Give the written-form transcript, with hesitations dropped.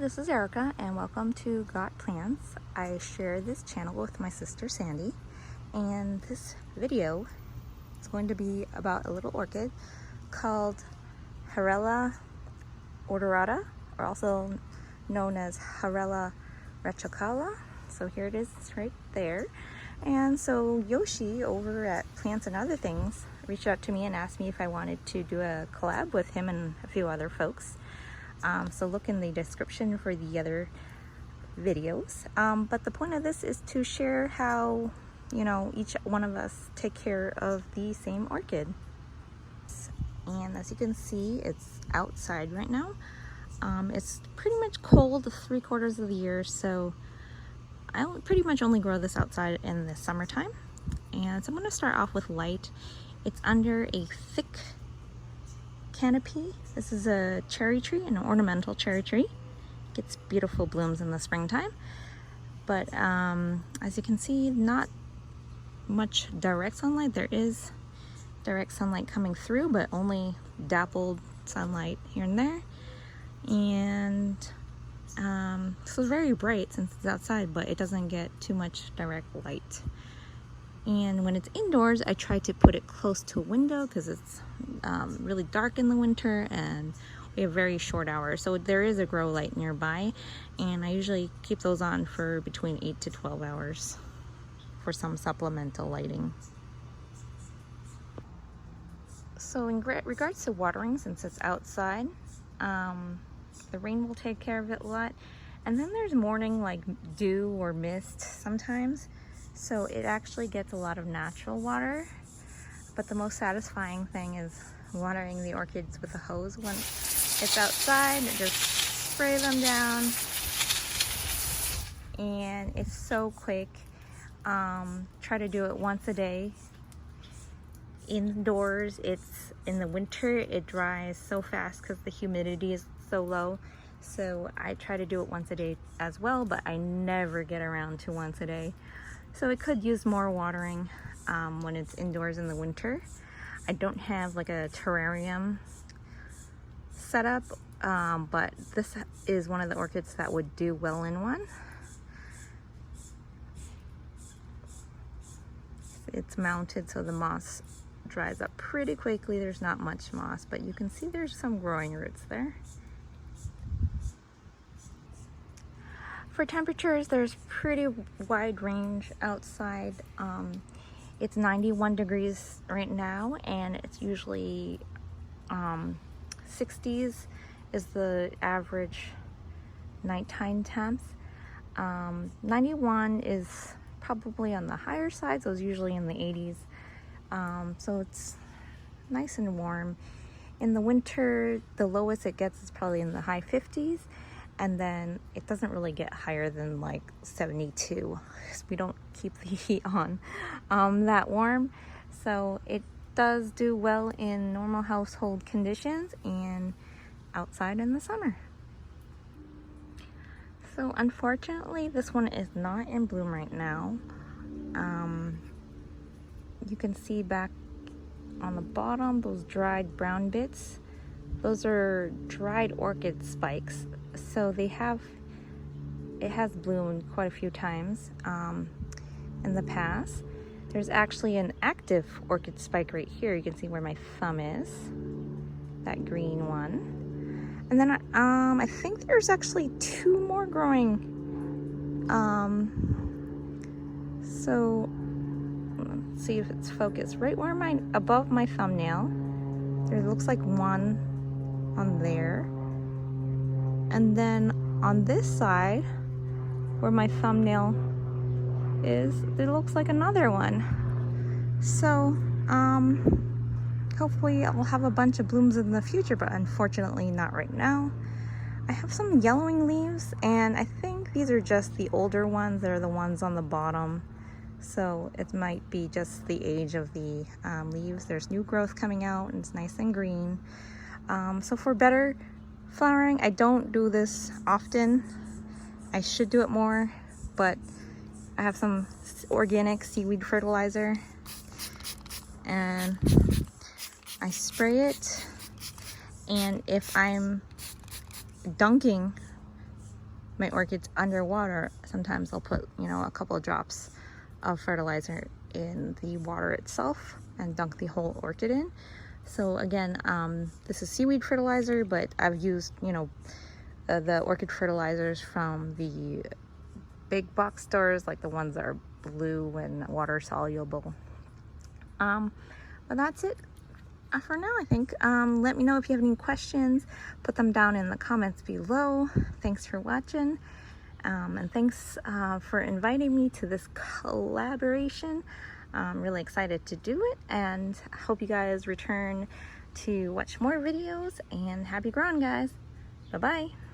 this is Erica and welcome to Got Plants. I share this channel with my sister Sandy, and this video is going to be about a little orchid called Haraella Odorata, or also known as Haraella Retrocalla. So here it is right there. And so Yoshi over at Plants and Other Things reached out to me and asked me if I wanted to do a collab with him and a few other folks. So look in the description for the other videos. But the point of this is to share how, each one of us take care of the same orchid. And as you can see, it's outside right now. It's pretty much cold 3/4 of the year, so I pretty much only grow this outside in the summertime. And so I'm going to start off with light. It's under a thick canopy. This is a cherry tree, an ornamental cherry tree. Gets beautiful blooms in the springtime. But as you can see, not much direct sunlight. There is direct sunlight coming through, but only dappled sunlight here and there. And so it's very bright since it's outside, but it doesn't get too much direct light. And when it's indoors, I try to put it close to a window because it's really dark in the winter and we have very short hours. So there is a grow light nearby, and I usually keep those on for between 8 to 12 hours for some supplemental lighting. So in regards to watering, since it's outside, the rain will take care of it a lot. And then there's morning like dew or mist sometimes. So it actually gets a lot of natural water. But the most satisfying thing is watering the orchids with a hose. When it's outside, just spray them down. And it's so quick. Try to do it once a day. Indoors, in the winter, it dries so fast because the humidity is so low. So I try to do it once a day as well, but I never get around to once a day. So it could use more watering when it's indoors in the winter. I don't have like a terrarium set up, but this is one of the orchids that would do well in one. It's mounted so the moss dries up pretty quickly. There's not much moss, but you can see there's some growing roots there. For temperatures, there's pretty wide range outside. It's 91 degrees right now, and it's usually 60s is the average nighttime temps. 91 is probably on the higher side, so it's usually in the 80s. So it's nice and warm. In the winter, the lowest it gets is probably in the high 50s. And then it doesn't really get higher than like 72. We don't keep the heat on that warm. So it does do well in normal household conditions and outside in the summer. So unfortunately, this one is not in bloom right now. You can see back on the bottom, those dried brown bits. Those are dried orchid spikes. So it has bloomed quite a few times in the past. There's actually an active orchid spike right here. You can see where my thumb is, that green one. And then I think there's actually 2 more growing. So let's see if it's focused. Right where above my thumbnail, there looks like one on there. And then on this side, where my thumbnail is, there looks like another one. So, hopefully I'll have a bunch of blooms in the future, but unfortunately not right now. I have some yellowing leaves, and I think these are just the older ones. They're the ones on the bottom. So it might be just the age of the leaves. There's new growth coming out, and it's nice and green. So for better flowering, I don't do this often. I should do it more, but I have some organic seaweed fertilizer and I spray it, and if I'm dunking my orchids underwater, sometimes I'll put, you know, a couple of drops of fertilizer in the water itself and dunk the whole orchid in. So again, this is seaweed fertilizer, but I've used, you know, the orchid fertilizers from the big box stores, like the ones that are blue and water soluble. But that's it for now, I think. Let me know if you have any questions. Put them down in the comments below. Thanks for watching. And thanks for inviting me to this collaboration. I'm really excited to do it, and hope you guys return to watch more videos, and happy growing, guys. Bye-bye.